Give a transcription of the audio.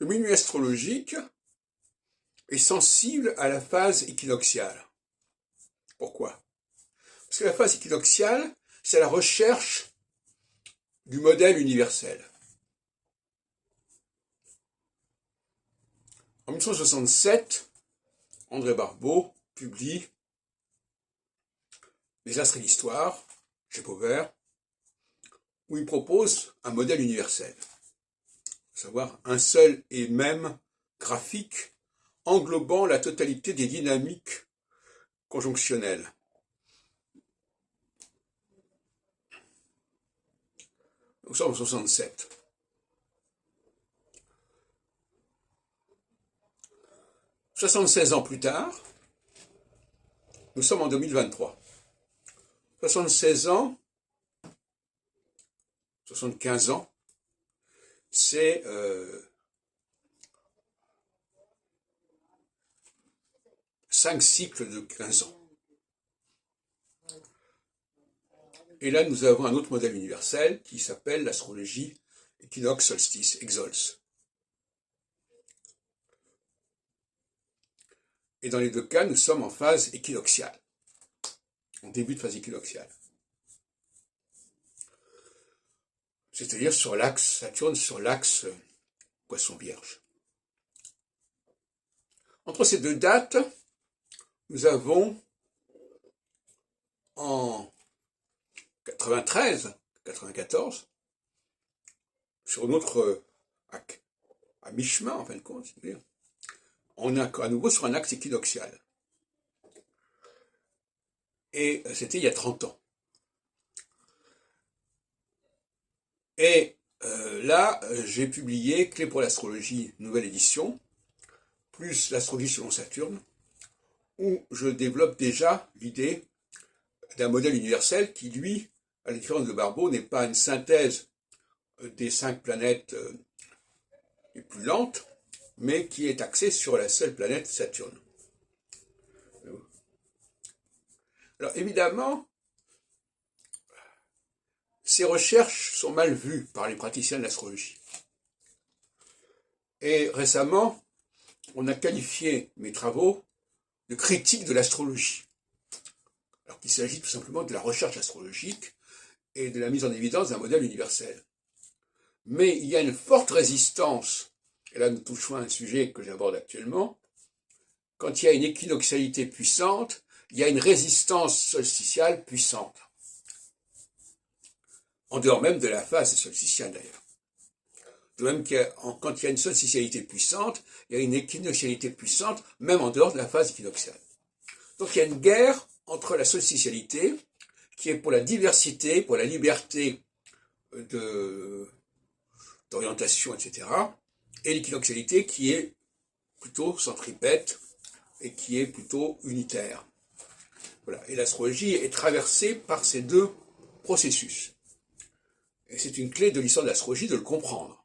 Le milieu astrologique est sensible à la phase équinoxiale. Pourquoi? Parce que la phase équinoxiale, c'est la recherche du modèle universel. En 1967, André Barbeau publie Les astres et l'histoire, chez Pauvert, où il propose un modèle universel, à savoir un seul et même graphique englobant la totalité des dynamiques conjonctionnelles. Nous sommes en 67. 76 ans plus tard, nous sommes en 2023. 76 ans, 75 ans, c'est 5 cycles de 15 ans. Et là, nous avons un autre modèle universel qui s'appelle l'astrologie équinoxe, solstice, exols. Et dans les deux cas, nous sommes en phase équinoxiale, en début de phase équinoxiale. C'est-à-dire sur l'axe Saturne, sur l'axe Poisson-Vierge. Entre ces deux dates, nous avons en 93, 94, sur notre à mi-chemin en fin de compte, on est à nouveau sur un axe équinoxial. Et c'était il y a 30 ans. Et là, j'ai publié Clé pour l'astrologie, nouvelle édition, plus l'astrologie selon Saturne, où je développe déjà l'idée d'un modèle universel qui, lui, à la différence de Barbeau, n'est pas une synthèse des 5 planètes les plus lentes, mais qui est axé sur la seule planète Saturne. Alors évidemment, ces recherches sont mal vues par les praticiens de l'astrologie. Et récemment, on a qualifié mes travaux de critique de l'astrologie. Alors qu'il s'agit tout simplement de la recherche astrologique et de la mise en évidence d'un modèle universel. Mais il y a une forte résistance, et là nous touchons à un sujet que j'aborde actuellement, quand il y a une équinoxialité puissante, il y a une résistance solsticiale puissante. En dehors même de la phase solsticiale d'ailleurs. De même que quand il y a une solsticialité puissante, il y a une équinoxialité puissante, même en dehors de la phase équinoxiale. Donc il y a une guerre entre la solsticialité, qui est pour la diversité, pour la liberté d'orientation, etc., et l'équinoxialité qui est plutôt centripète et qui est plutôt unitaire. Voilà. Et l'astrologie est traversée par ces deux processus. Et c'est une clé de l'histoire de l'astrologie de le comprendre.